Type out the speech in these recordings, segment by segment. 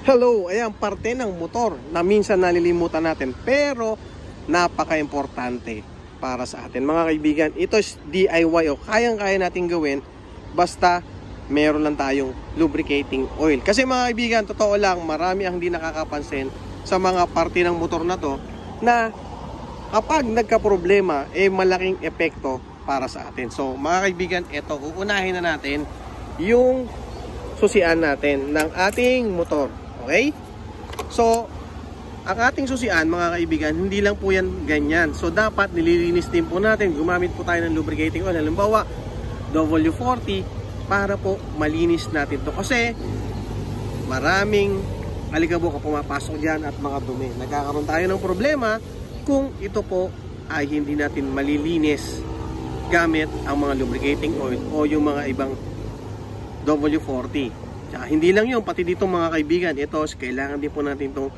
Hello, ayan, parte ng motor na minsan nalilimutan natin pero napaka-importante para sa atin. Mga kaibigan, ito is DIY o kayang-kaya natin gawin basta meron lang tayong lubricating oil. Kasi mga kaibigan, totoo lang, marami ang hindi nakakapansin sa mga parte ng motor na to na kapag nagka-problema, malaking epekto para sa atin. So mga kaibigan, ito, uunahin na natin yung susian natin ng ating motor. Okay? So, ang ating susian, mga kaibigan, hindi lang po yan ganyan. So, dapat nililinis din po natin. Gumamit po tayo ng lubricating oil. Halimbawa, W40 para po malinis natin to. Kasi, maraming alikabok ang pumapasok dyan at mga dumi. Nagkakaroon tayo ng problema kung ito po ay hindi natin malilinis gamit ang mga lubricating oil o yung mga ibang W40. Hindi lang yun, pati dito mga kaibigan, ito, kailangan din po natin itong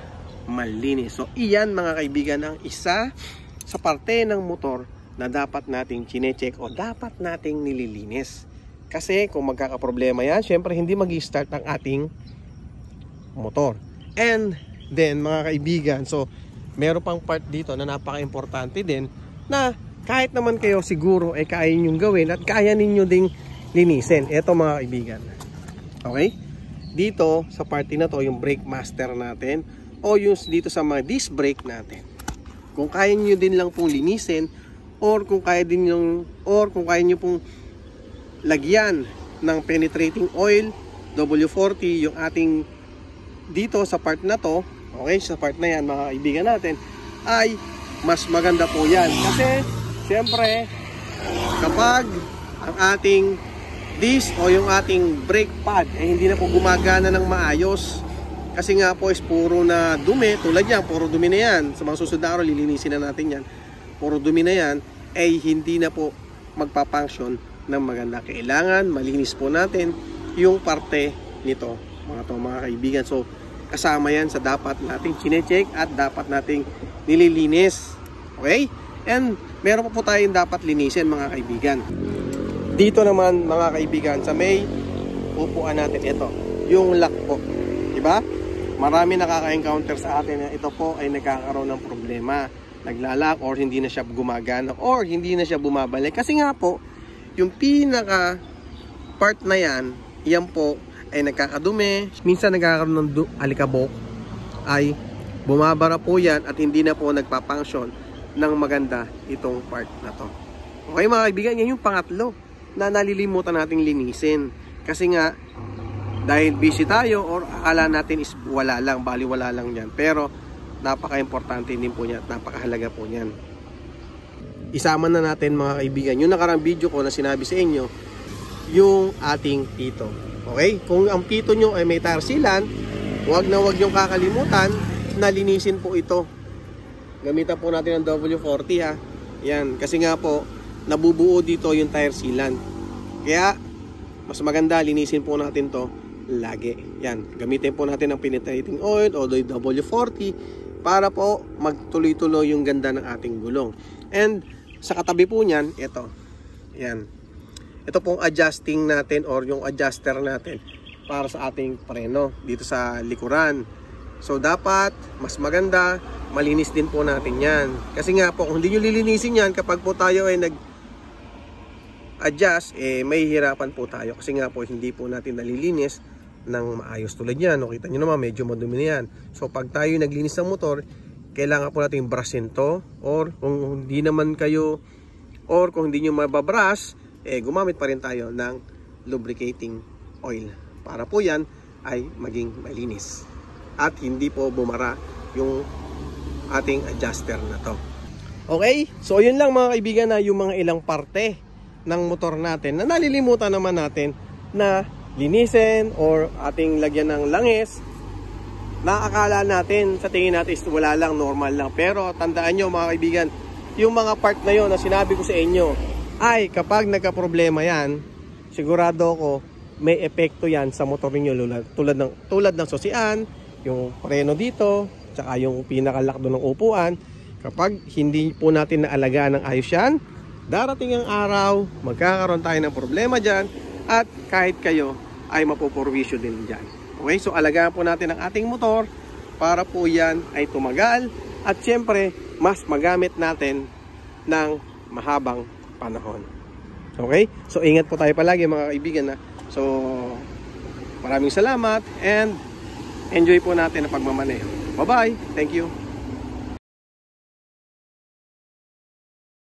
malinis. So, iyan mga kaibigan ang isa sa parte ng motor na dapat nating chinecheck o dapat nating nililinis. Kasi kung magkakaproblema yan, syempre hindi mag-i-start ang ating motor. And then mga kaibigan, so meron pang part dito na napaka-importante din na kahit naman kayo siguro ay kaya ninyong gawin at kaya ninyo ding linisin. Ito mga kaibigan. Okay? Dito sa party na to, yung brake master natin o yung dito sa mga disc brake natin. Kung kaya niyo din lang pong linisin or kung kaya niyo pong lagyan ng penetrating oil W40 yung ating dito sa part na to, okay, sa part na yan mga kaibigan natin, ay mas maganda po yan. Kasi syempre kapag ang ating disc o yung ating brake pad hindi na po gumagana ng maayos kasi nga po is puro na dumi, tulad yan, puro dumi na yan. Sa mga susunod na araw lilinisin na natin yan, puro dumi na yan, hindi na po magpapunction ng maganda. Kailangan malinis po natin yung parte nito mga kaibigan. So kasama yan sa dapat nating chinecheck at dapat nating nililinis. Okay? And meron pa po tayong dapat linisin mga kaibigan. Dito naman mga kaibigan, sa may upuan natin, ito, yung lock po. Diba? Marami nakaka-encounter sa atin na ito po ay nagkakaroon ng problema. Naglalak or hindi na siya gumagana or hindi na siya bumabalik. Kasi nga po, yung pinaka part na yan po ay nagkakadumi. Minsan nagkakaroon ng alikabok, ay bumabara po yan at hindi na po nagpapunction ng maganda itong part na to. Okay mga kaibigan, yan yung pangatlo na nalilimutan nating linisin. Kasi nga, dahil busy tayo or akala natin is wala lang, baliwala lang yan. Pero, napaka-importante din po niya at napakahalaga po niyan. Isama na natin mga kaibigan, yung nakarang video ko na sinabi sa inyo, yung ating pito. Okay? Kung ang pito nyo ay may tire sealant, huwag nyo kakalimutan na linisin po ito. Gamitan po natin ang W40 ha. Yan, kasi nga po, nabubuo dito yung tire sealant. Kaya mas maganda linisin po natin to lagi. Yan, gamitin po natin ang penetrating oil o W40 para po magtuloy-tuloy yung ganda ng ating gulong. And sa katabi po niyan, ito. Yan. Ito pong adjusting natin or yung adjuster natin para sa ating preno dito sa likuran. So dapat mas maganda malinis din po natin yan. Kasi nga po kung hindi nyo lilinisin yan, kapag po tayo ay adjust, may hirapan po tayo kasi nga po hindi po natin nalilinis ng maayos tulad yan. No, kita nyo naman medyo madumi na yan. So pag tayo naglinis ng motor, kailangan po natin brushin to, or kung hindi naman kayo or kung hindi nyo mababrush, gumamit pa rin tayo ng lubricating oil para po yan ay maging malinis at hindi po bumara yung ating adjuster na to. Okay, so yun lang mga kaibigan na yung mga ilang parte ng motor natin na nalilimutan naman natin na linisin or ating lagyan ng langis na akala natin sa tingin natin is wala lang, normal lang. Pero tandaan nyo mga kaibigan, yung mga part na yun na sinabi ko sa inyo ay kapag nagka-problema yan, sigurado ko may epekto yan sa motor ninyo tulad ng susian, yung preno dito, tsaka yung pinakalakdo ng upuan. Kapag hindi po natin naalagaan ng ayos yan, darating ang araw, magkakaroon tayo ng problema dyan at kahit kayo ay mapupurwisyo din dyan. Okay, so alagaan po natin ang ating motor para po yan ay tumagal at syempre mas magamit natin ng mahabang panahon. Okay, so ingat po tayo palagi mga kaibigan na. So maraming salamat and enjoy po natin ang pagmamaneho. Bye bye, thank you.